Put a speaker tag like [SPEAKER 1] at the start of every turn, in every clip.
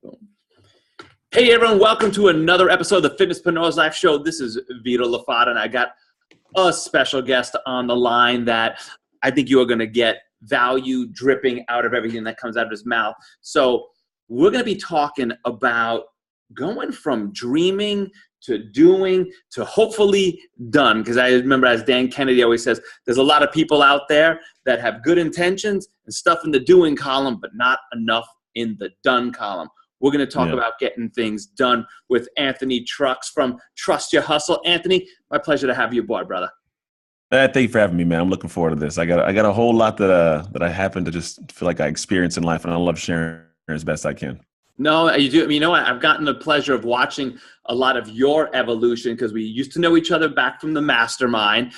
[SPEAKER 1] Boom. Hey everyone, welcome to another episode of the Fitnesspreneurs Life Show. This is Vito La Fata, and I got a special guest on the line that I think you are going to get value dripping out of everything that comes out of his mouth. So we're going to be talking about going from dreaming to doing to hopefully done. Because I remember, as Dan Kennedy always says, there's a lot of people out there that have good intentions and stuff in the doing column, but not enough in the done column. We're going to talk about getting things done with Anthony Trucks from Trust Your Hustle. Anthony, my pleasure to have you aboard, brother.
[SPEAKER 2] Thank you for having me, man. I'm looking forward to this. I got a whole lot that I happen to just feel like I experience in life, and I love sharing as best I can.
[SPEAKER 1] No, you do. I mean, you know what? I've gotten the pleasure of watching a lot of your evolution because we used to know each other back from the mastermind.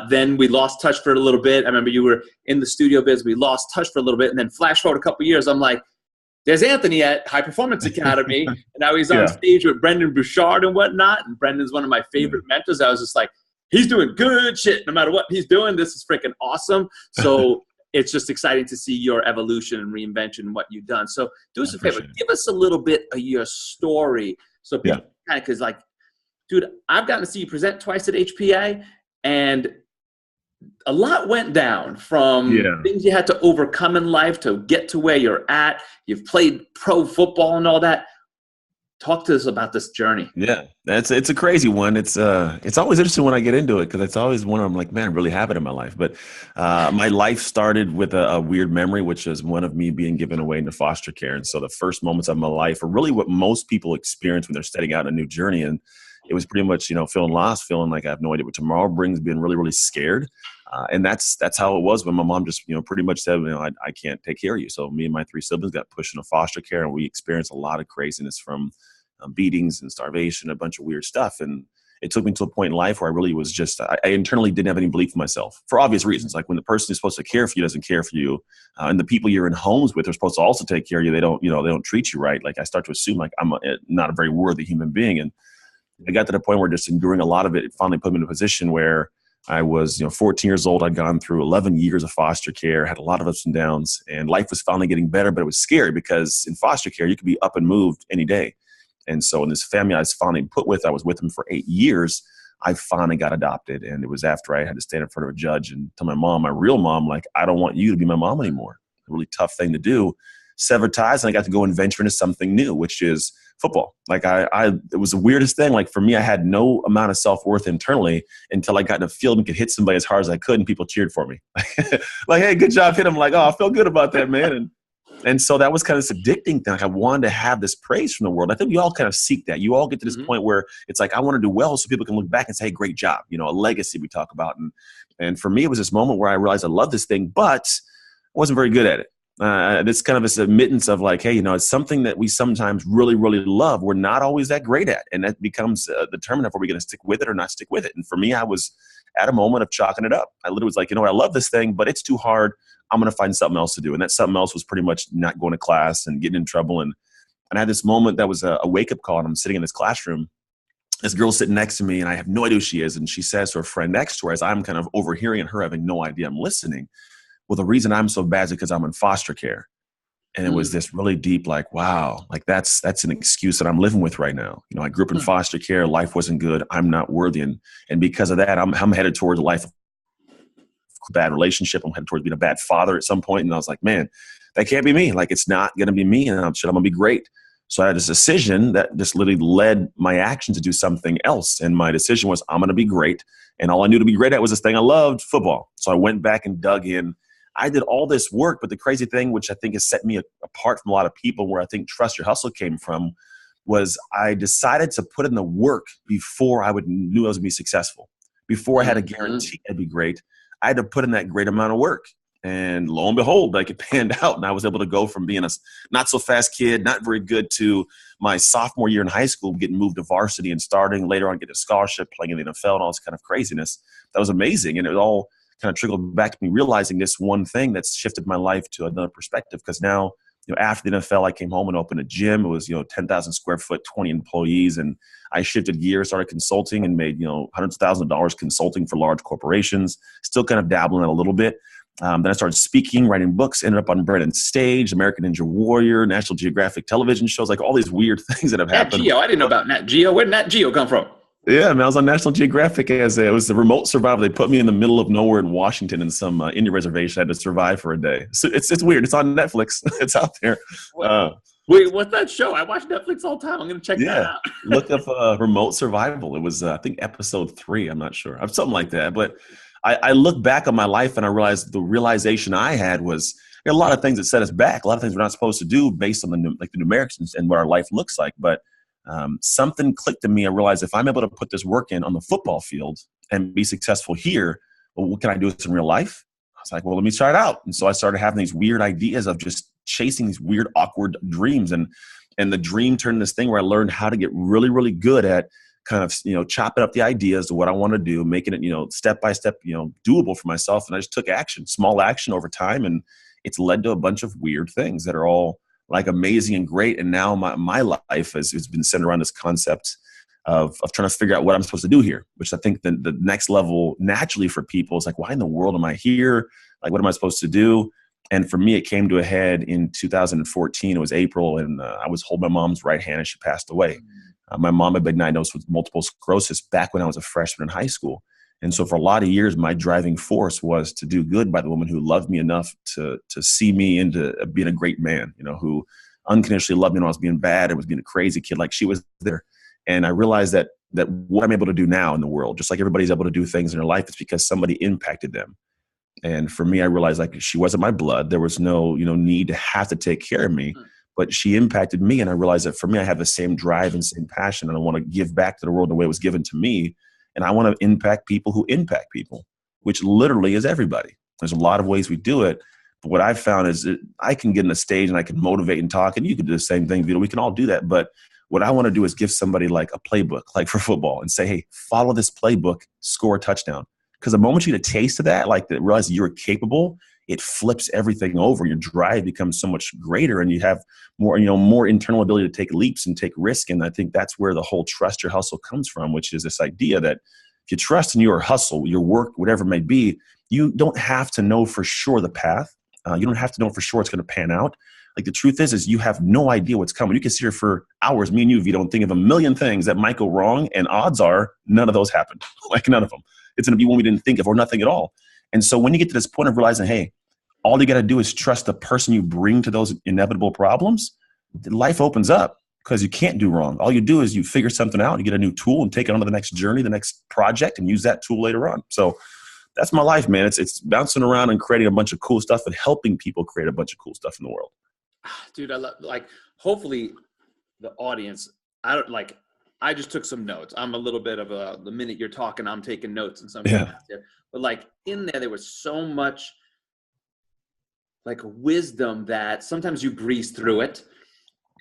[SPEAKER 1] Then we lost touch for a little bit. I remember you were in the studio biz. We lost touch for a little bit, and then flash forward a couple of years, I'm like, there's Anthony at High Performance Academy, and now he's on stage with Brendan Bouchard and whatnot. And Brendan's one of my favorite mentors. I was just like, he's doing good shit no matter what he's doing. This is freaking awesome. So it's just exciting to see your evolution and reinvention and what you've done. So do us a favor, give us a little bit of your story. So people kind of, because like, dude, I've gotten to see you present twice at HPA, and a lot went down from things you had to overcome in life to get to where you're at. You've played pro football and all that. Talk to us about this journey.
[SPEAKER 2] Yeah, it's a crazy one. It's always interesting when I get into it because it's always one I'm like, man, I'm really happy in my life. But my life started with a weird memory, which is one of me being given away into foster care. And so the first moments of my life are really what most people experience when they're setting out on a new journey. And it was pretty much, feeling lost, feeling like I have no idea what tomorrow brings, being really, really scared. And that's how it was when my mom just, pretty much said, I can't take care of you. So me and my three siblings got pushed into foster care, and we experienced a lot of craziness from beatings and starvation, a bunch of weird stuff. And it took me to a point in life where I really was just, I internally didn't have any belief in myself for obvious reasons. Like when the person who's supposed to care for you doesn't care for you, and the people you're in homes with are supposed to also take care of you, they don't treat you right. Like I start to assume like I'm not a very worthy human being. And I got to the point where just enduring a lot of it finally put me in a position where I was, 14 years old. I'd gone through 11 years of foster care, had a lot of ups and downs, and life was finally getting better, but it was scary because in foster care, you could be up and moved any day. And so in this family I was finally put with, I was with them for 8 years. I finally got adopted. And it was after I had to stand in front of a judge and tell my mom, my real mom, like, I don't want you to be my mom anymore. A really tough thing to do. Severed ties, and I got to go and venture into something new, which is football. Like it was the weirdest thing. Like for me, I had no amount of self-worth internally until I got in a field and could hit somebody as hard as I could, and people cheered for me. Like, hey, good job, hit him. Like, oh, I felt good about that, man. And so that was kind of this addicting thing. Like I wanted to have this praise from the world. I think we all kind of seek that. You all get to this point where it's like, I want to do well so people can look back and say, hey, great job. A legacy we talk about. And for me, it was this moment where I realized I love this thing, but I wasn't very good at it. It's kind of this admittance of like, hey, it's something that we sometimes really, really love. We're not always that great at. And that becomes the determinant of are we going to stick with it or not stick with it. And for me, I was at a moment of chalking it up. I literally was like, I love this thing, but it's too hard. I'm going to find something else to do. And that something else was pretty much not going to class and getting in trouble. And I had this moment that was a wake-up call, and I'm sitting in this classroom. This girl sitting next to me, and I have no idea who she is. And she says to her friend next to her, as I'm kind of overhearing and her having no idea I'm listening, well, the reason I'm so bad is because I'm in foster care. And it was this really deep, like, wow, like that's an excuse that I'm living with right now. I grew up in foster care. Life wasn't good. I'm not worthy. And because of that, I'm headed towards a life of bad relationship. I'm headed towards being a bad father at some point. And I was like, man, that can't be me. Like, it's not going to be me. And I'm going to be great. So I had this decision that just literally led my action to do something else. And my decision was, I'm going to be great. And all I knew to be great at was this thing I loved, football. So I went back and dug in. I did all this work, but the crazy thing, which I think has set me apart from a lot of people, where I think Trust Your Hustle came from, was I decided to put in the work before I knew I was going to be successful. Before I had a guarantee I'd be great, I had to put in that great amount of work. And lo and behold, like it panned out. And I was able to go from being a not so fast kid, not very good, to my sophomore year in high school, getting moved to varsity and starting later on, getting a scholarship, playing in the NFL and all this kind of craziness. That was amazing. And it all kind of trickled back to me realizing this one thing that's shifted my life to another perspective. Because now, after the NFL, I came home and opened a gym. It was, 10,000 square foot, 20 employees. And I shifted gears, started consulting, and made, hundreds of thousands of dollars consulting for large corporations, still kind of dabbling in a little bit. Then I started speaking, writing books, ended up on Brennan's stage, American Ninja Warrior, National Geographic television shows, like all these weird things that have
[SPEAKER 1] Nat
[SPEAKER 2] happened.
[SPEAKER 1] Geo. I didn't know about Nat Geo. Where did Nat Geo come from?
[SPEAKER 2] Yeah, man, I was on National Geographic it was the remote survival. They put me in the middle of nowhere in Washington in some Indian reservation. I had to survive for a day. So it's weird. It's on Netflix. It's out there.
[SPEAKER 1] Wait, what's that show? I watch Netflix all the time. I'm going to check that out.
[SPEAKER 2] Look up remote survival. It was, I think, episode 3. I'm not sure. Something like that. But I look back on my life and I realized the realization I had was there are a lot of things that set us back, a lot of things we're not supposed to do based on the numerics and what our life looks like. But something clicked in me. I realized if I'm able to put this work in on the football field and be successful here, well, what can I do with this in real life? I was like, well, let me try it out. And so I started having these weird ideas of just chasing these weird, awkward dreams. And the dream turned this thing where I learned how to get really, really good at kind of, chopping up the ideas to what I want to do, making it, step by step, doable for myself. And I just took action, small action over time. And it's led to a bunch of weird things that are all like amazing and great. And now my life has been centered around this concept of trying to figure out what I'm supposed to do here, which I think the next level naturally for people is like, why in the world am I here? Like, what am I supposed to do? And for me, it came to a head in 2014. It was April, and I was holding my mom's right hand and she passed away. My mom had been diagnosed with multiple sclerosis back when I was a freshman in high school. And so for a lot of years, my driving force was to do good by the woman who loved me enough to see me into being a great man, who unconditionally loved me when I was being bad and was being a crazy kid, like she was there. And I realized that what I'm able to do now in the world, just like everybody's able to do things in their life, it's because somebody impacted them. And for me, I realized like she wasn't my blood. There was no, need to have to take care of me, but she impacted me. And I realized that for me, I have the same drive and same passion. And I want to give back to the world the way it was given to me. And I want to impact people who impact people, which literally is everybody. There's a lot of ways we do it. But what I've found is that I can get on the stage and I can motivate and talk, and you can do the same thing, Vito. We can all do that. But what I want to do is give somebody like a playbook, like for football, and say, hey, follow this playbook, score a touchdown. Because the moment you get a taste of that, like that, realize you're capable, it flips everything over. Your drive becomes so much greater, and you have more, more internal ability to take leaps and take risk. And I think that's where the whole trust your hustle comes from, which is this idea that if you trust in your hustle, your work, whatever it may be, you don't have to know for sure the path. You don't have to know for sure it's going to pan out. Like the truth is you have no idea what's coming. You can sit here for hours, me and you, if you don't think of a million things that might go wrong, and odds are none of those happened. Like none of them. It's going to be one we didn't think of or nothing at all. And so when you get to this point of realizing, hey, all you got to do is trust the person you bring to those inevitable problems, life opens up because you can't do wrong. All you do is you figure something out, you get a new tool and take it on to the next journey, the next project, and use that tool later on. So that's my life, man. It's bouncing around and creating a bunch of cool stuff and helping people create a bunch of cool stuff in the world.
[SPEAKER 1] Dude, I love, like, hopefully the audience, I just took some notes. I'm a little bit of the minute you're talking, I'm taking notes and something.
[SPEAKER 2] Yeah.
[SPEAKER 1] But like in there was so much like wisdom that sometimes you breeze through it.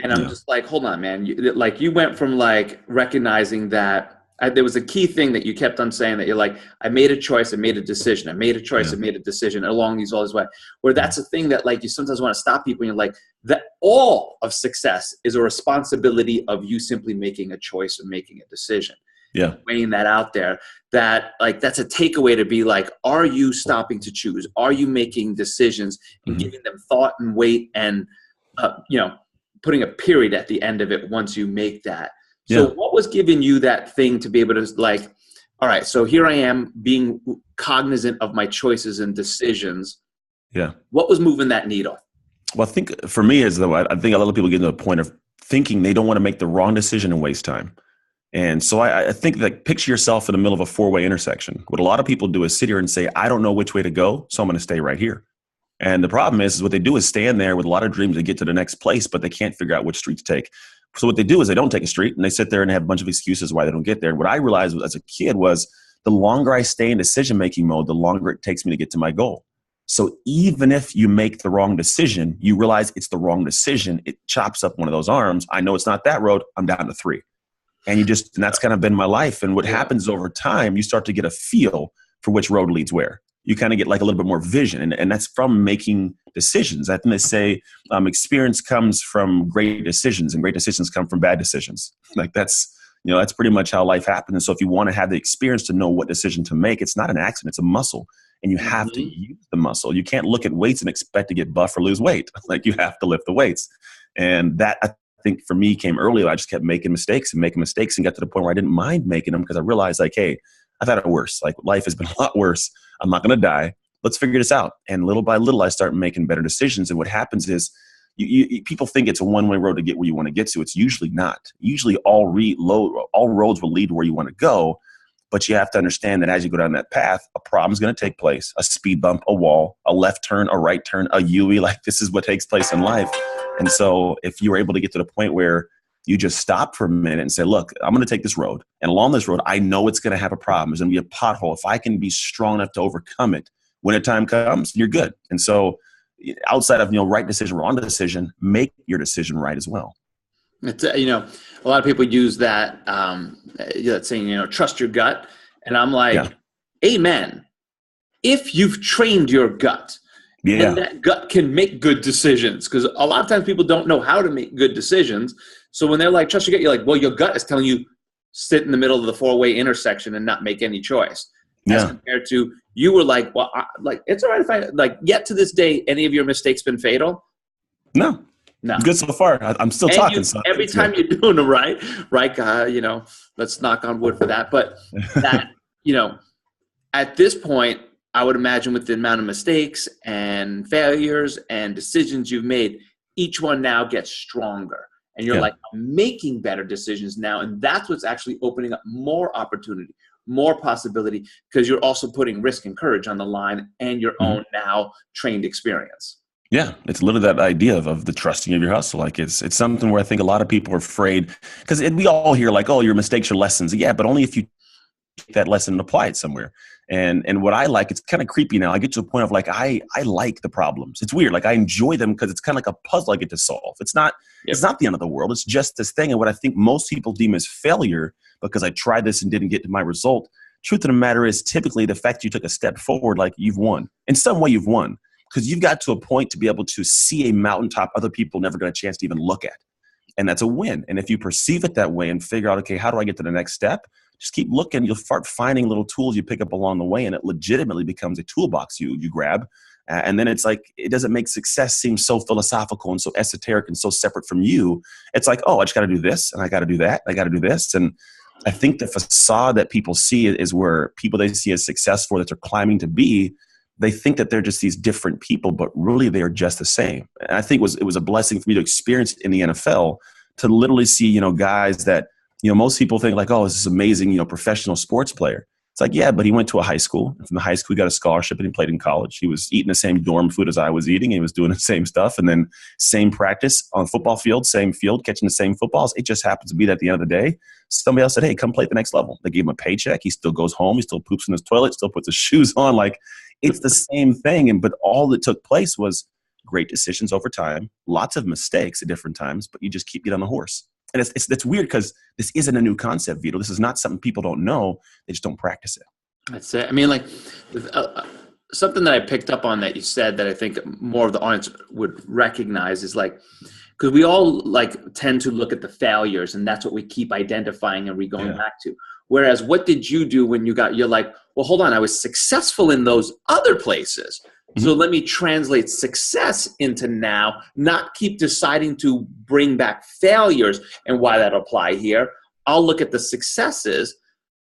[SPEAKER 1] And I'm just like, hold on, man. You went from like recognizing that there was a key thing that you kept on saying that you're like, I made a choice, I made a decision. I made a choice, I made a decision along all this way. Where that's a thing that like you sometimes want to stop people and you're like, that all of success is a responsibility of you simply making a choice and making a decision.
[SPEAKER 2] Yeah.
[SPEAKER 1] Weighing that out there, that like, that's a takeaway to be like, are you stopping to choose? Are you making decisions and giving them thought and weight and, putting a period at the end of it once you make that? So what was giving you that thing to be able to like, all right, so here I am being cognizant of my choices and decisions.
[SPEAKER 2] Yeah.
[SPEAKER 1] What was moving that needle?
[SPEAKER 2] Well, I think for me is though, I think a lot of people get to a point of thinking they don't want to make the wrong decision and waste time. And so I think that picture yourself in the middle of a 4-way intersection. What a lot of people do is sit here and say, I don't know which way to go, so I'm going to stay right here. And the problem is what they do is stand there with a lot of dreams to get to the next place, but they can't figure out which street to take. So what they do is they don't take a street and they sit there and have a bunch of excuses why they don't get there. And what I realized as a kid was the longer I stay in decision-making mode, the longer it takes me to get to my goal. So even if you make the wrong decision, you realize it's the wrong decision. It chops up one of those arms. I know it's not that road. I'm down to 3. And that's kind of been my life. And what happens over time, you start to get a feel for which road leads where. You kind of get like a little bit more vision. And that's from making decisions. I think they say experience comes from great decisions and great decisions come from bad decisions. Like that's pretty much how life happens. And so if you want to have the experience to know what decision to make, it's not an accident, it's a muscle. and you have to use the muscle. You can't look at weights and expect to get buff or lose weight. Like, you have to lift the weights. And that, I think, for me, came early. I just kept making mistakes and got to the point where I didn't mind making them, because I realized, like, hey, I've had it worse. Like, life has been a lot worse. I'm not going to die. Let's figure this out. And little by little, I start making better decisions. And what happens is, people think it's a one-way road to get where you want to get to. It's usually not. Usually all roads will lead to where you want to go. But you have to understand that as you go down that path, a problem is going to take place. A speed bump, a wall, a left turn, a right turn, a UE. Like, this is what takes place in life. And so if you were able to get to the point where you just stop for a minute and say, look, I'm going to take this road. And along this road, I know it's going to have a problem. There's going to be a pothole. If I can be strong enough to overcome it, when the time comes, you're good. And so outside of, right decision, wrong decision, make your decision right as well.
[SPEAKER 1] It's, a lot of people use that saying, trust your gut. And I'm like, amen. If you've trained your gut, and that gut can make good decisions, because a lot of times people don't know how to make good decisions. So when they're like, trust your gut, you're like, well, your gut is telling you sit in the middle of the 4-way intersection and not make any choice. As compared to, you were like, well, it's all right if I, yet to this day, any of your mistakes been fatal?
[SPEAKER 2] No. Good so far. I'm still talking.
[SPEAKER 1] Every time you're doing them right, let's knock on wood for that. But that, at this point, I would imagine with the amount of mistakes and failures and decisions you've made, each one now gets stronger. And you're like, I'm making better decisions now. And that's what's actually opening up more opportunity, more possibility, because you're also putting risk and courage on the line and your own now trained experience.
[SPEAKER 2] Yeah, it's literally that idea of the trusting of your hustle. Like, it's something where I think a lot of people are afraid, because we all hear like, oh, your mistakes are lessons. Yeah, but only if you take that lesson and apply it somewhere. And what I like, it's kind of creepy now. I get to a point of like, I like the problems. It's weird. Like, I enjoy them because it's kind of like a puzzle I get to solve. It's not the end of the world. It's just this thing. And what I think most people deem as failure, because I tried this and didn't get to my result, truth of the matter is, typically the fact you took a step forward, like, you've won. In some way, you've won. Because you've got to a point to be able to see a mountaintop other people never got a chance to even look at. And that's a win. And if you perceive it that way and figure out, okay, how do I get to the next step? Just keep looking. You'll start finding little tools you pick up along the way, and it legitimately becomes a toolbox you grab. And then it's like, it doesn't make success seem so philosophical and so esoteric and so separate from you. It's like, oh, I just got to do this, and I got to do that. I got to do this. And I think the facade that people see is where people they see as successful that they're climbing to be, they think that they're just these different people, but really they are just the same. And I think it was a blessing for me to experience in the NFL, to literally see, guys that, most people think like, oh, this is amazing, professional sports player. It's like, yeah, but he went to a high school. And from the high school, he got a scholarship and he played in college. He was eating the same dorm food as I was eating. And he was doing the same stuff. And then same practice on football field, same field, catching the same footballs. It just happens to be that at the end of the day, somebody else said, hey, come play at the next level. They gave him a paycheck. He still goes home. He still poops in his toilet, still puts his shoes on. Like, it's the same thing. But all that took place was great decisions over time, lots of mistakes at different times, but you just keep getting on the horse. And it's weird because this isn't a new concept, Vito. This is not something people don't know. They just don't practice it.
[SPEAKER 1] That's it. I mean, like, something that I picked up on that you said that I think more of the audience would recognize is like, because we all like tend to look at the failures, and that's what we keep identifying and going back to. Whereas what did you do when you're like, well, hold on, I was successful in those other places. So let me translate success into now, not keep deciding to bring back failures and why that apply here. I'll look at the successes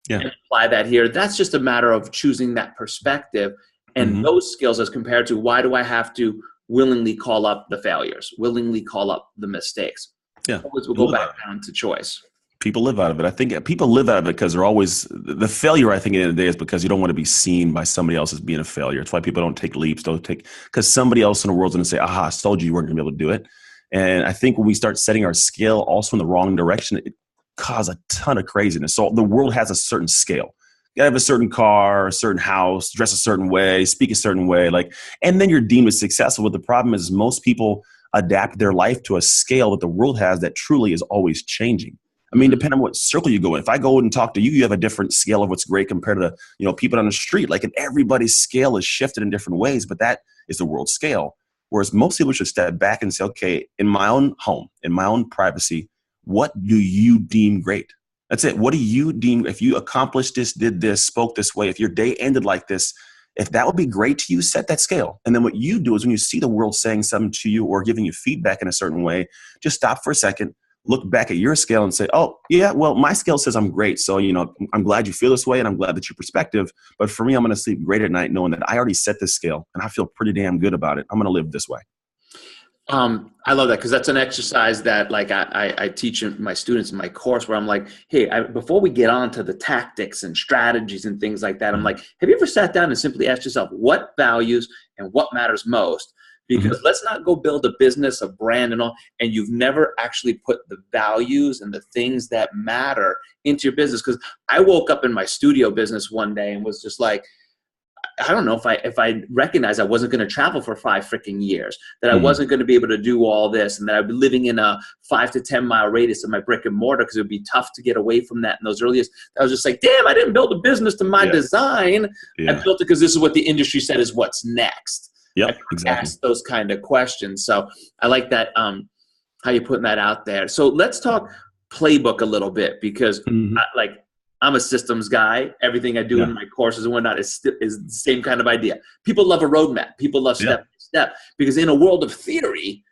[SPEAKER 1] and apply that here. That's just a matter of choosing that perspective and those skills as compared to why do I have to willingly call up the failures, willingly call up the mistakes. Always we'll go back down to choice.
[SPEAKER 2] People live out of it. I think people live out of it because they're always the failure. I think at the end of the day is because you don't want to be seen by somebody else as being a failure. It's why people don't take leaps, because somebody else in the world's going to say, aha, I told you weren't going to be able to do it. And I think when we start setting our scale also in the wrong direction, it causes a ton of craziness. So the world has a certain scale. You gotta have a certain car, a certain house, dress a certain way, speak a certain way, and then you're deemed as successful. But the problem is most people adapt their life to a scale that the world has that truly is always changing. I mean, depending on what circle you go in. If I go and talk to you, you have a different scale of what's great compared to, people on the street. Like, and everybody's scale is shifted in different ways, but that is the world scale. Whereas most people should step back and say, okay, in my own home, in my own privacy, what do you deem great? That's it. What do you deem, if you accomplished this, did this, spoke this way, if your day ended like this, If that would be great to you, set that scale. And then what you do is when you see the world saying something to you or giving you feedback in a certain way, just stop for a second, look back at your scale and say, oh, yeah, well, my scale says I'm great. So, I'm glad you feel this way and I'm glad that's your perspective. But for me, I'm going to sleep great at night knowing that I already set this scale and I feel pretty damn good about it. I'm going to live this way.
[SPEAKER 1] I love that because that's an exercise that like I teach my students in my course where I'm like, hey, before we get on to the tactics and strategies and things like that, I'm like, have you ever sat down and simply asked yourself what values and what matters most? Because let's not go build a business, a brand and all, and you've never actually put the values and the things that matter into your business. Because I woke up in my studio business one day and was just like, I don't know if I recognized I wasn't going to travel for 5 freaking years, that I wasn't going to be able to do all this, and that I'd be living in a 5 to 10 mile radius of my brick and mortar because it would be tough to get away from that in those earliest. I was just like, damn, I didn't build a business to my design. I built it because this is what the industry said is what's next.
[SPEAKER 2] Yep, exactly.
[SPEAKER 1] Ask those kind of questions. So I like that, how you're putting that out there. So let's talk playbook a little bit because I'm a systems guy. Everything I do in my courses and whatnot is the same kind of idea. People love a roadmap. People love step by step because in a world of theory,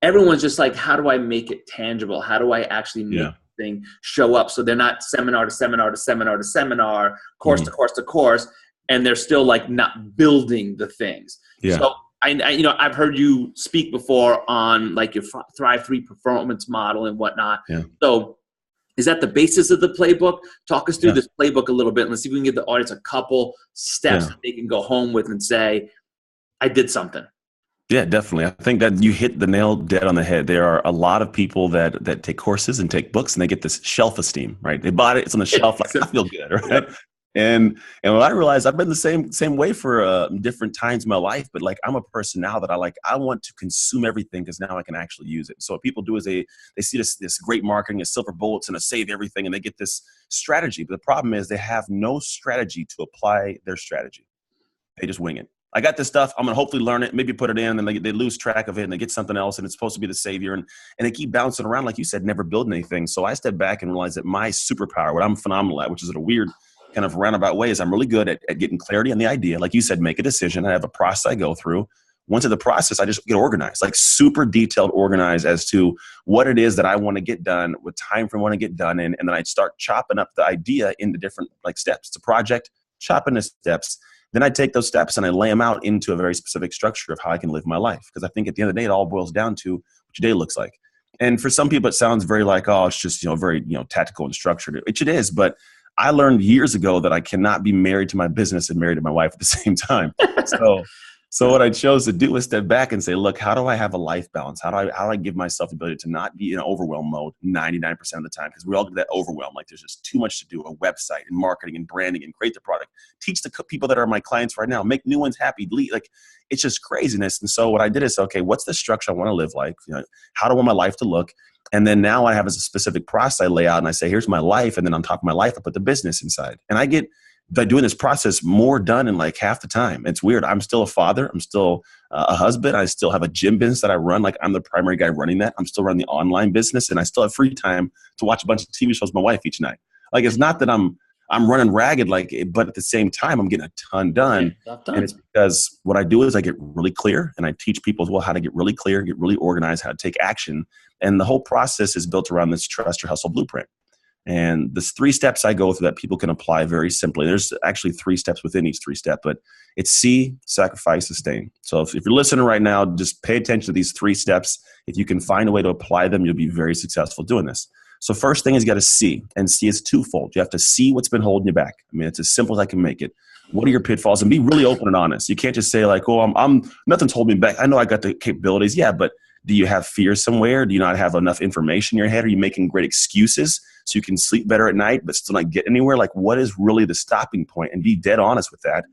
[SPEAKER 1] everyone's just like, how do I make it tangible? How do I actually make the thing show up? So they're not seminar to seminar to seminar to seminar, course to course to course, and they're still like not building the things. So I've heard you speak before on like your Thrive 3 performance model and whatnot. So is that the basis of the playbook? Talk us through this playbook a little bit. And let's see if we can give the audience a couple steps that they can go home with and say, I did something.
[SPEAKER 2] Yeah, definitely. I think that you hit the nail dead on the head. There are a lot of people that take courses and take books and they get this shelf esteem, right? They bought it, it's on the shelf, like I feel good, right? And when I realized I've been the same way for different times in my life, but like I'm a person now that I want to consume everything because now I can actually use it. So what people do is they see this great marketing, a silver bullets and a save everything, and they get this strategy. But the problem is they have no strategy to apply their strategy. They just wing it. I got this stuff. I'm going to hopefully learn it, maybe put it in, and they lose track of it and they get something else and it's supposed to be the savior. And they keep bouncing around, like you said, never building anything. So I stepped back and realized that my superpower, what I'm phenomenal at, which is in a weird kind of roundabout way, is I'm really good at getting clarity on the idea. Like you said, make a decision. I have a process I go through. Once in the process, I just get organized, like super detailed organized as to what it is that I want to get done, what time frame I want to get done in. And then I'd start chopping up the idea into different like steps. It's a project, chopping the steps. Then I take those steps and I lay them out into a very specific structure of how I can live my life. Because I think at the end of the day, it all boils down to what your day looks like. And for some people, it sounds very like, oh, it's just, very, tactical and structured, which it is. But I learned years ago that I cannot be married to my business and married to my wife at the same time. So what I chose to do was step back and say, look, how do I have a life balance? How do I give myself the ability to not be in overwhelm mode 99% of the time? Because we all get that overwhelm. Like there's just too much to do, a website and marketing and branding and create the product, teach the people that are my clients right now, make new ones happy, delete. Like it's just craziness. And so what I did is, okay, what's the structure I want to live like? How do I want my life to look? And then now I have a specific process I lay out and I say, here's my life. And then on top of my life, I put the business inside. And I get by doing this process more done in like half the time. It's weird. I'm still a father. I'm still a husband. I still have a gym business that I run. Like I'm the primary guy running that. I'm still running the online business and I still have free time to watch a bunch of TV shows with my wife each night. Like it's not that I'm running ragged, but at the same time, I'm getting a ton done. And it's because what I do is I get really clear and I teach people as well how to get really clear, get really organized, how to take action. And the whole process is built around this trust your hustle blueprint. And there's 3 steps I go through that people can apply very simply. There's actually 3 steps within each 3 step, but it's see, sacrifice, sustain. So if you're listening right now, just pay attention to these 3 steps. If you can find a way to apply them, you'll be very successful doing this. So first thing is you got to see, and see is twofold. You have to see what's been holding you back. I mean, it's as simple as I can make it. What are your pitfalls? And be really open and honest. You can't just say like, oh, I'm nothing's holding me back. I know I got the capabilities. Yeah, but do you have fear somewhere? Do you not have enough information in your head? Are you making great excuses so you can sleep better at night but still not get anywhere? Like what is really the stopping point? And be dead honest with that.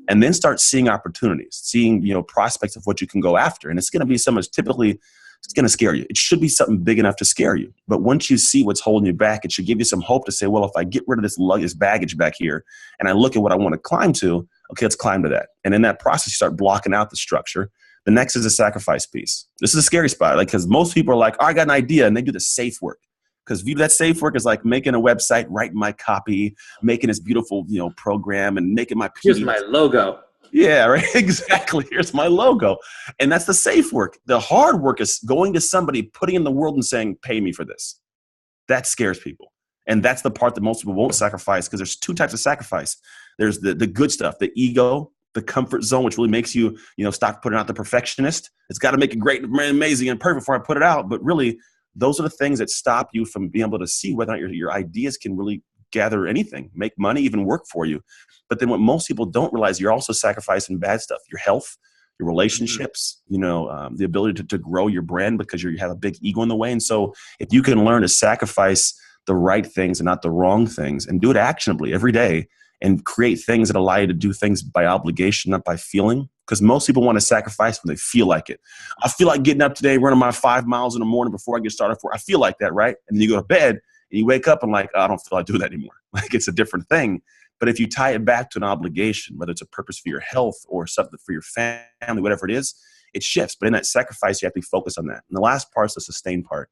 [SPEAKER 2] And then start seeing opportunities, seeing, prospects of what you can go after. And it's going to be so much typically it's going to scare you. It should be something big enough to scare you. But once you see what's holding you back, it should give you some hope to say, well, if I get rid of this baggage back here and I look at what I want to climb to, okay, let's climb to that. And in that process, you start blocking out the structure. The next is the sacrifice piece. This is a scary spot, because most people are like, oh, I got an idea, and they do the safe work. Because that safe work is like making a website, writing my copy, making this beautiful, program and making my
[SPEAKER 1] Here's
[SPEAKER 2] PDF.
[SPEAKER 1] my logo.
[SPEAKER 2] Yeah, right. Exactly. Here's my logo. And that's the safe work. The hard work is going to somebody, putting in the world and saying, pay me for this. That scares people. And that's the part that most people won't sacrifice, because there's two types of sacrifice. There's the good stuff, the ego, the comfort zone, which really makes you, stop putting out the perfectionist. It's got to make it great, amazing, and perfect before I put it out. But really, those are the things that stop you from being able to see whether or not your ideas can really gather anything, make money, even work for you. But then what most people don't realize, you're also sacrificing bad stuff, your health, your relationships, the ability to grow your brand, because you have a big ego in the way. And so if you can learn to sacrifice the right things and not the wrong things, and do it actionably every day, and create things that allow you to do things by obligation, not by feeling. Because most people want to sacrifice when they feel like it. I feel like getting up today, running my 5 miles in the morning before I get started. I feel like that, right? And then you go to bed and you wake up and like, oh, I don't feel like doing that anymore. Like, it's a different thing. But if you tie it back to an obligation, whether it's a purpose for your health or something for your family, whatever it is, it shifts. But in that sacrifice, you have to be focused on that. And the last part is the sustain part.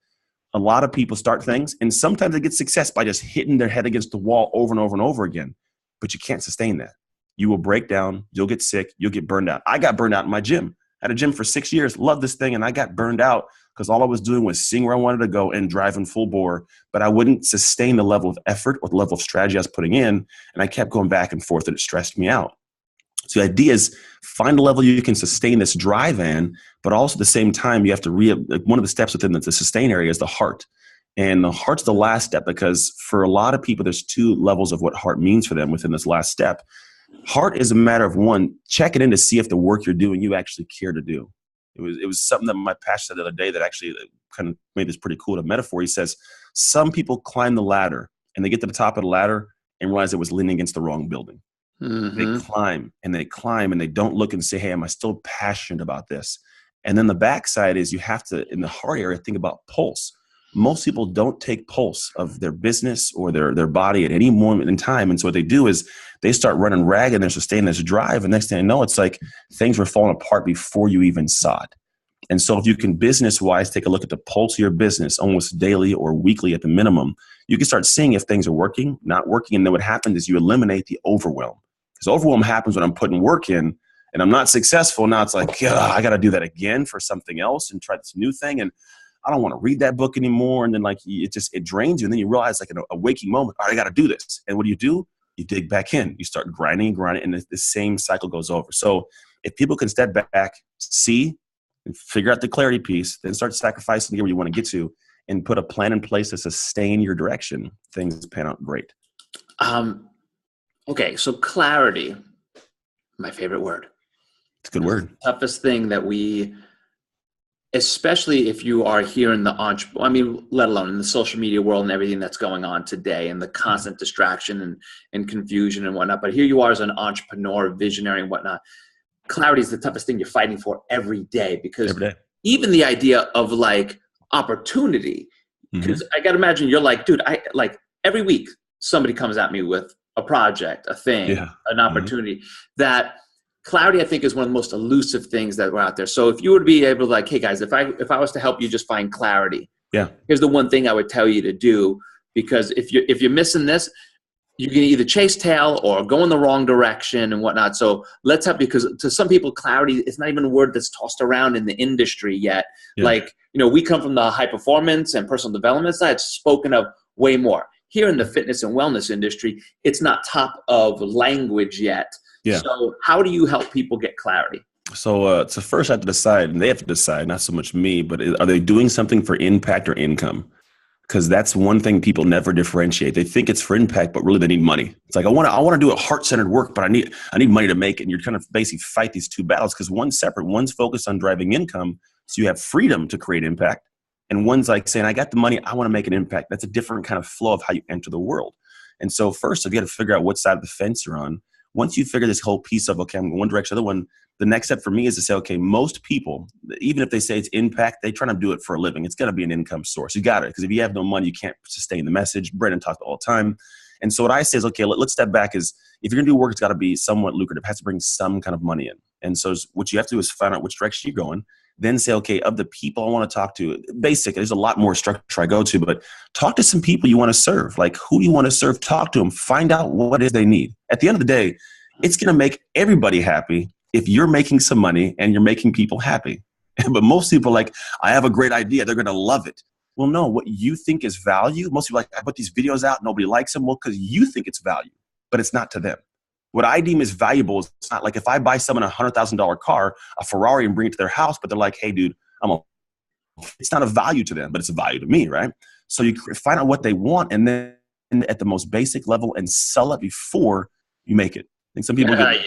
[SPEAKER 2] A lot of people start things, and sometimes they get success by just hitting their head against the wall over and over and over again. But you can't sustain that. You will break down. You'll get sick. You'll get burned out. I got burned out in my gym. I had a gym for 6 years. Loved this thing. And I got burned out because all I was doing was seeing where I wanted to go and driving full bore. But I wouldn't sustain the level of effort or the level of strategy I was putting in. And I kept going back and forth, and it stressed me out. So the idea is, find a level you can sustain this drive in, but also at the same time, you have to one of the steps within the sustain area is the heart. And the heart's the last step, because for a lot of people, there's two levels of what heart means for them within this last step. Heart is a matter of, one, checking in to see if the work you're doing, you actually care to do. It was something that my pastor said the other day that actually kind of made this pretty cool, a metaphor. He says, some people climb the ladder and they get to the top of the ladder and realize it was leaning against the wrong building. Mm-hmm. They climb and they don't look and say, hey, am I still passionate about this? And then the backside is, you have to, in the heart area, think about pulse. Most people don't take pulse of their business or their body at any moment in time. And so what they do is they start running ragged and they're sustaining this drive. And next thing I know, it's like things were falling apart before you even saw it. And so if you can business-wise take a look at the pulse of your business almost daily or weekly at the minimum, you can start seeing if things are working, not working. And then what happens is you eliminate the overwhelm. Because overwhelm happens when I'm putting work in and I'm not successful. Now it's like, I got to do that again for something else and try this new thing. And I don't want to read that book anymore. And then like it drains you. And then you realize, like, in a waking moment, all right, I got to do this. And what do? You dig back in. You start grinding, and the same cycle goes over. So if people can step back, see, and figure out the clarity piece, then start sacrificing to get where you want to get to, and put a plan in place to sustain your direction, things pan out great.
[SPEAKER 1] Okay, so clarity, my favorite word.
[SPEAKER 2] It's a good word.
[SPEAKER 1] The toughest thing that we, especially if you are here in the let alone in the social media world and everything that's going on today, and the constant distraction and confusion and whatnot. But here you are as an entrepreneur, visionary and whatnot. Clarity is the toughest thing you're fighting for every day, because even the idea of like opportunity, because I got to imagine you're like, dude, I like every week somebody comes at me with a project, a thing, an opportunity. That clarity, I think, is one of the most elusive things that were out there. So if you were to be able to, like, hey guys, if I was to help you just find clarity, here's the one thing I would tell you to do, because if you're missing this, you can either chase tail or go in the wrong direction and whatnot. So let's have, because to some people, clarity is not even a word that's tossed around in the industry yet. Like, we come from the high performance and personal development side. It's spoken of way more. Here in the fitness and wellness industry, it's not top of language yet. So how do you help people get clarity?
[SPEAKER 2] So first I have to decide, and they have to decide, not so much me, but are they doing something for impact or income? Because that's one thing people never differentiate. They think it's for impact, but really they need money. It's like, I want to do a heart-centered work, but I need money to make it. And you're kind of basically fight these two battles, because one's separate. One's focused on driving income, so you have freedom to create impact. And one's like saying, I got the money, I want to make an impact. That's a different kind of flow of how you enter the world. And so first, you got to figure out what side of the fence you're on. Once you figure this whole piece of, okay, I'm going one direction, the other one, the next step for me is to say, okay, most people, even if they say it's impact, they try to do it for a living. It's got to be an income source. You got it. Because if you have no money, you can't sustain the message. Brendan talks all the time. And so what I say is, okay, let's step back. Is if you're going to do work, it's got to be somewhat lucrative. It has to bring some kind of money in. And so what you have to do is find out which direction you're going. then say, okay, of the people I want to talk to, basic, there's a lot more structure I go to, but talk to some people you want to serve. Like, who do you want to serve? Talk to them, find out what it is they need. At the end of the day, it's going to make everybody happy if you're making some money and you're making people happy. But most people are like, I have a great idea, they're going to love it. Well, no, what you think is value, most people are like, I put these videos out, nobody likes them. Well, because you think it's value, but it's not to them. What I deem is valuable is not like if I buy someone a $100,000 car, a Ferrari, and bring it to their house, but they're like, hey, dude, it's not a value to them, but it's a value to me, right? So you find out what they want and then at the most basic level and sell it before you make it. I think some people get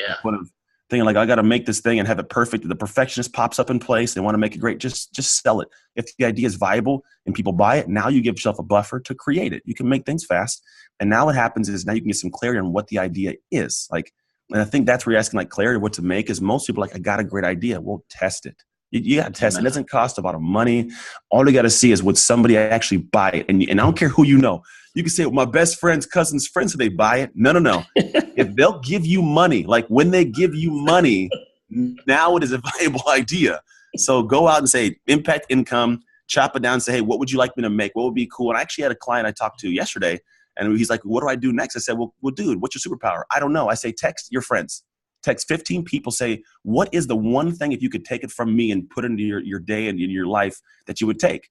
[SPEAKER 2] thinking like, I got to make this thing and have it perfect. The perfectionist pops up in place. They want to make it great. Just sell it. If the idea is viable and people buy it, now you give yourself a buffer to create it. You can make things fast. And now what happens is now you can get some clarity on what the idea is. Like, and I think that's where you're asking like clarity, what to make is most people are like, I got a great idea. Well, test it. You got to test it. It doesn't cost a lot of money. All you got to see is would somebody actually buy it. And I don't care who you know. You can say, well, my best friend's cousin's friends, so they buy it. No. If they'll give you money, like when they give you money, now it is a valuable idea. So go out and say, impact income, chop it down and say, hey, what would you like me to make? What would be cool? And I actually had a client I talked to yesterday, and he's like, what do I do next? I said, well, dude, what's your superpower? I don't know. I say, text your friends. Text 15 people, say, what is the one thing if you could take it from me and put it into your day and in your life that you would take?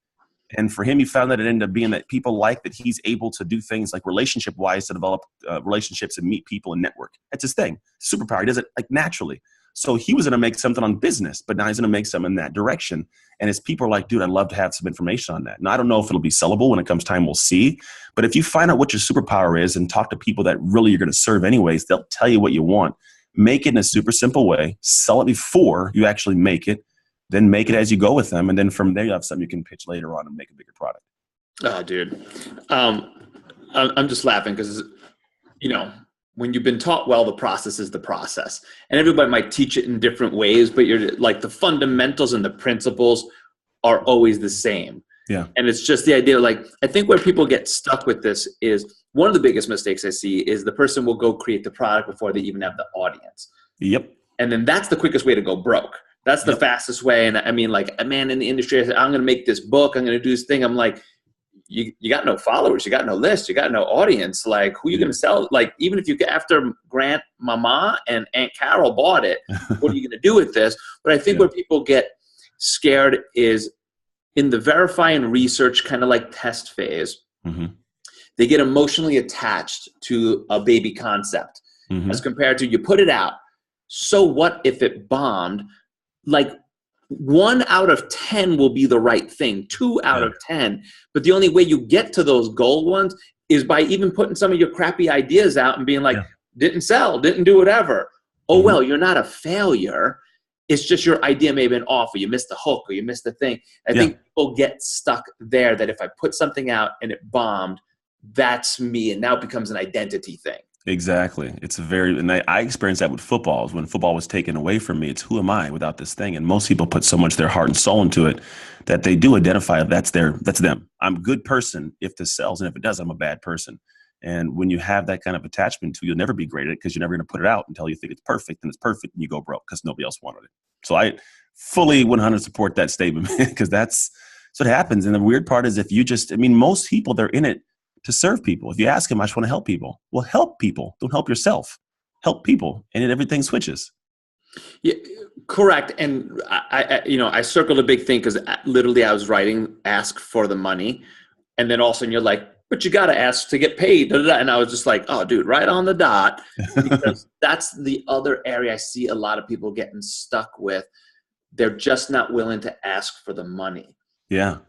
[SPEAKER 2] And for him, he found that it ended up being that people like that he's able to do things like relationship-wise to develop relationships and meet people and network. That's his thing. Superpower. He does it like naturally. So he was going to make something on business, but now he's going to make something in that direction. And his people are like, dude, I'd love to have some information on that. Now, I don't know if it'll be sellable when it comes time. We'll see. But if you find out what your superpower is and talk to people that really you're going to serve anyways, they'll tell you what you want. Make it in a super simple way. Sell it before you actually make it. Then make it as you go with them. And then from there, you have something you can pitch later on and make a bigger product.
[SPEAKER 1] Oh, dude. I'm just laughing because, when you've been taught well, the process is the process. And everybody might teach it in different ways, but you're like the fundamentals and the principles are always the same.
[SPEAKER 2] Yeah.
[SPEAKER 1] And it's just the idea, like, I think where people get stuck with this is one of the biggest mistakes I see is the person will go create the product before they even have the audience.
[SPEAKER 2] Yep.
[SPEAKER 1] And then that's the quickest way to go broke. That's the fastest way. And I mean, like, a man in the industry, I said, I'm going to make this book. I'm going to do this thing. I'm like, you got no followers. You got no list. You got no audience. Like, who are you going to sell? Like, even if you get after Grant, Mama, and Aunt Carol bought it, what are you going to do with this? But I think where people get scared is in the verify and research kind of like test phase. Mm-hmm. They get emotionally attached to a baby concept as compared to you put it out. So what if it bombed? Like 1 out of 10 will be the right thing, 2 out of 10. But the only way you get to those gold ones is by even putting some of your crappy ideas out and being like, didn't sell, didn't do whatever. Oh, well, you're not a failure. It's just your idea may have been off, or you missed the hook, or you missed the thing. I think people get stuck there that if I put something out and it bombed, that's me. And now it becomes an identity thing.
[SPEAKER 2] Exactly. It's and I experienced that with football. When football was taken away from me, it's who am I without this thing? And most people put so much their heart and soul into it that they do identify that's them. I'm a good person if this sells, and if it does, I'm a bad person. And when you have that kind of attachment to, you'll never be great at it because you're never going to put it out until you think it's perfect, and it's perfect, and you go broke because nobody else wanted it. So I fully 100 support that statement because that's what happens. And the weird part is most people, they're in it to serve people. If you ask them, I just want to help people. Well, help people. Don't help yourself. Help people. And then everything switches.
[SPEAKER 1] Yeah, correct. And I circled a big thing because literally I was writing, ask for the money. And then all of a sudden you're like, but you got to ask to get paid. And I was just like, oh, dude, right on the dot. Because that's the other area I see a lot of people getting stuck with. They're just not willing to ask for the money.
[SPEAKER 2] Yeah.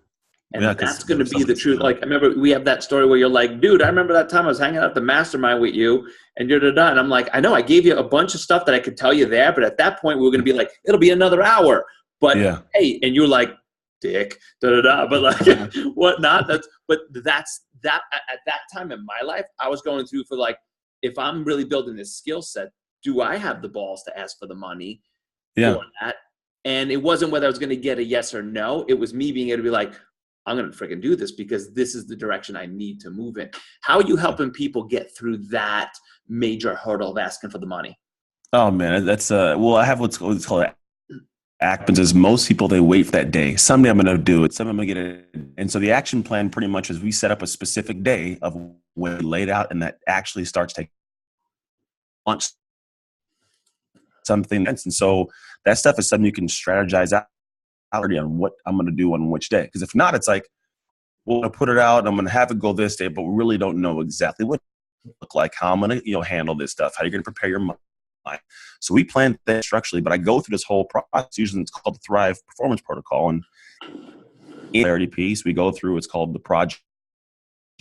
[SPEAKER 1] And that's going to be the truth. Like, I remember we have that story where you're like, dude, I remember that time I was hanging out at the mastermind with you and you're done. And I'm like, I know I gave you a bunch of stuff that I could tell you there. But at that point, we were going to be like, it'll be another hour. But hey, and you're like, dick, but like, whatnot. But that's that at that time in my life, I was going through for like, if I'm really building this skill set, do I have the balls to ask for the money for that? And it wasn't whether I was going to get a yes or no. It was me being able to be like, I'm going to freaking do this because this is the direction I need to move in. How are you helping people get through that major hurdle of asking for the money?
[SPEAKER 2] Oh man, that's I have what's called happens is most people, they wait for that day. Someday I'm going to do it. Someday I'm going to get it. And so the action plan pretty much is we set up a specific day of when we laid out, and that actually starts taking launch something. And so that stuff is something you can strategize out on what I'm going to do on which day. Because if not, it's like, well, I put it out, I'm going to have it go this day, but we really don't know exactly what it look like, how I'm going to, handle this stuff, how you're going to prepare your mind. So we plan that structurally, but I go through this whole process. Usually it's called the Thrive Performance Protocol. And in the clarity piece, we go through, it's called the project.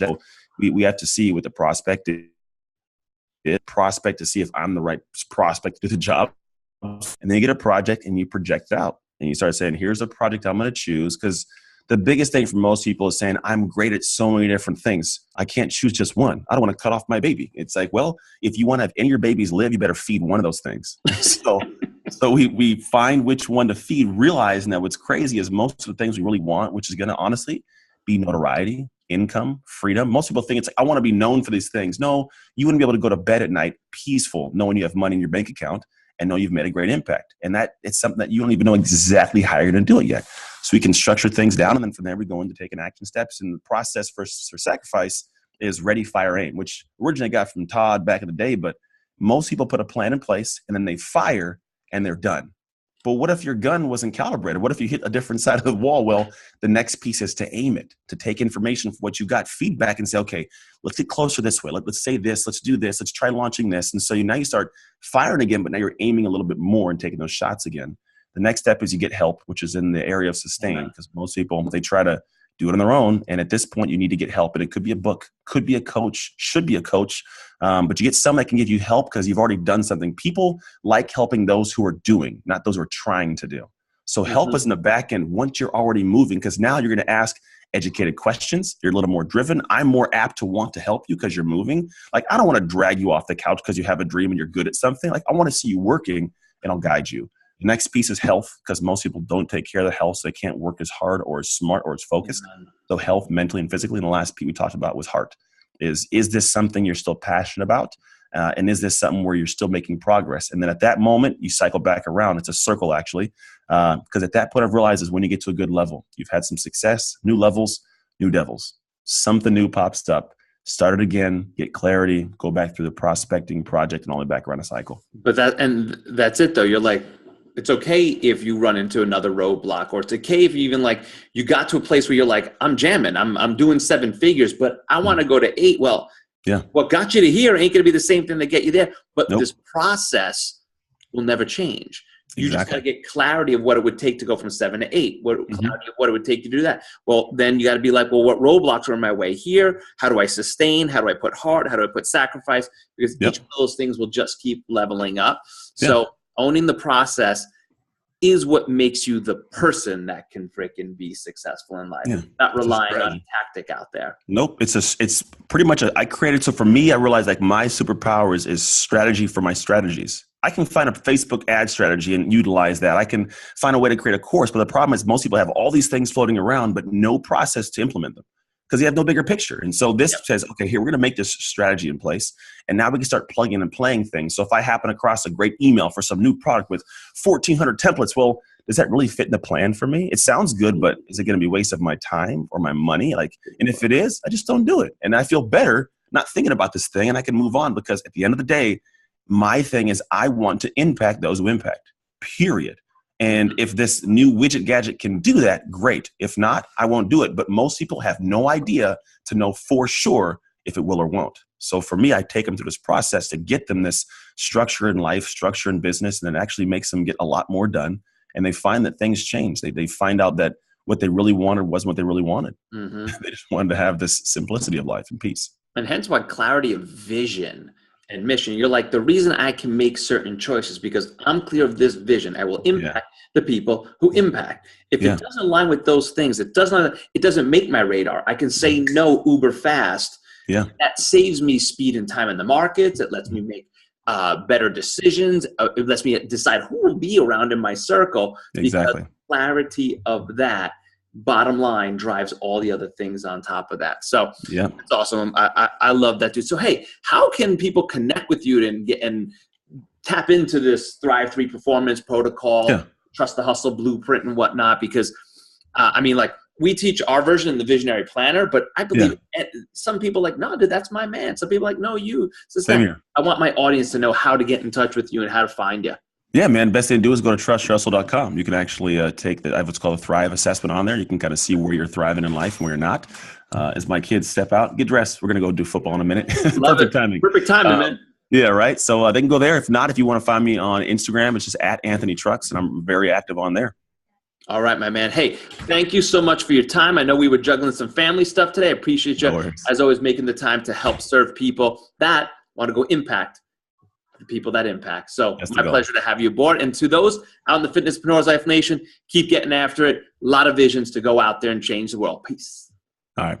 [SPEAKER 2] So we have to see what the prospect is, to see if I'm the right prospect to do the job. And then you get a project and you project it out. And you start saying, here's a project I'm going to choose. Because the biggest thing for most people is saying, I'm great at so many different things. I can't choose just one. I don't want to cut off my baby. It's like, well, if you want to have any of your babies live, you better feed one of those things. So we find which one to feed, realizing that what's crazy is most of the things we really want, which is going to honestly be notoriety, income, freedom. Most people think it's like, I want to be known for these things. No, you wouldn't be able to go to bed at night peaceful, knowing you have money in your bank account and know you've made a great impact. And that it's something that you don't even know exactly how you're going to do it yet. So we can structure things down, and then from there we go into taking action steps. And the process for sacrifice is ready, fire, aim, which originally got from Todd back in the day. But most people put a plan in place and then they fire and they're done. But what if your gun wasn't calibrated? What if you hit a different side of the wall? Well, the next piece is to aim it, to take information from what you got, feedback, and say, okay, let's get closer this way. Let's say this, let's do this, let's try launching this. And so now you start firing again, but now you're aiming a little bit more and taking those shots again. The next step is you get help, which is in the area of sustain, because most people, they try to do it on their own. And at this point, you need to get help. And it could be a book, could be a coach, should be a coach. But you get someone that can give you help because you've already done something. People like helping those who are doing, not those who are trying to do. So help us in the back end once you're already moving, because now you're going to ask educated questions. You're a little more driven. I'm more apt to want to help you because you're moving. Like, I don't want to drag you off the couch because you have a dream and you're good at something. Like, I want to see you working, and I'll guide you. The next piece is health, because most people don't take care of their health, so they can't work as hard or as smart or as focused. So health, mentally and physically. And the last piece we talked about was heart. Is this something you're still passionate about? And is this something where you're still making progress? And then at that moment, you cycle back around. It's a circle, actually, because at that point, I've realized is when you get to a good level, you've had some success, new levels, new devils. Something new pops up. Start it again, get clarity, go back through the prospecting project, and all the way back around a cycle.
[SPEAKER 1] But that's it, though. You're like, it's okay if you run into another roadblock, or it's okay if you even like you got to a place where you're like, I'm jamming, I'm doing 7 figures, but I want to go to 8. Well, yeah, what got you to here ain't going to be the same thing that get you there. But this process will never change. You just got to get clarity of what it would take to go from 7 to 8. Clarity of what it would take to do that. Well, then you got to be like, well, what roadblocks are in my way here? How do I sustain? How do I put heart? How do I put sacrifice? Because each of those things will just keep leveling up. So owning the process is what makes you the person that can freaking be successful in life. Not relying on a tactic out there.
[SPEAKER 2] Nope. It's pretty much I created. So for me, I realized like my superpower is strategy for my strategies. I can find a Facebook ad strategy and utilize that. I can find a way to create a course, but the problem is most people have all these things floating around, but no process to implement them, because you have no bigger picture. And so this says, okay, here, we're going to make this strategy in place. And now we can start plugging and playing things. So if I happen across a great email for some new product with 1,400 templates, well, does that really fit in the plan for me? It sounds good, but is it going to be a waste of my time or my money? And if it is, I just don't do it. And I feel better not thinking about this thing, and I can move on, because at the end of the day, my thing is I want to impact those who impact, period. And if this new widget gadget can do that, great. If not, I won't do it. But most people have no idea to know for sure if it will or won't. So for me, I take them through this process to get them this structure in life, structure in business, and it actually makes them get a lot more done. And they find that things change. They find out that what they really wanted wasn't what they really wanted. They just wanted to have this simplicity of life and peace.
[SPEAKER 1] And hence why clarity of vision and mission. You're like, the reason I can make certain choices because I'm clear of this vision. I will impact the people who impact. If it doesn't align with those things, it doesn't make my radar. I can say no uber fast. That saves me speed and time in the markets. It lets me make better decisions. It lets me decide who will be around in my circle. Because clarity of that, bottom line, drives all the other things on top of that. So it's awesome. I love that, dude. So, hey, how can people connect with you and tap into this Thrive 3 performance protocol? Trust the Hustle blueprint and whatnot, because I mean, like, we teach our version in the Visionary Planner, but I believe some people like, no, dude, that's my man. Some people like, no, you. So
[SPEAKER 2] Same here.
[SPEAKER 1] I want my audience to know how to get in touch with you and how to find you.
[SPEAKER 2] Yeah, man. Best thing to do is go to trustyourhustle.com. You can actually take I have what's called a Thrive assessment on there. You can kind of see where you're thriving in life and where you're not. As my kids step out, get dressed. We're going to go do football in a minute. Perfect timing.
[SPEAKER 1] Perfect timing, man.
[SPEAKER 2] Yeah, right. So they can go there. If not, if you want to find me on Instagram, it's just @AnthonyTrucks, and I'm very active on there. All
[SPEAKER 1] right, my man. Hey, thank you so much for your time. I know we were juggling some family stuff today. I appreciate you, as always, making the time to help serve people that want to go impact the people that impact. So my pleasure to have you aboard. And to those out in the Fitnesspreneurs Life Nation, keep getting after it. A lot of visions to go out there and change the world. Peace.
[SPEAKER 2] All right.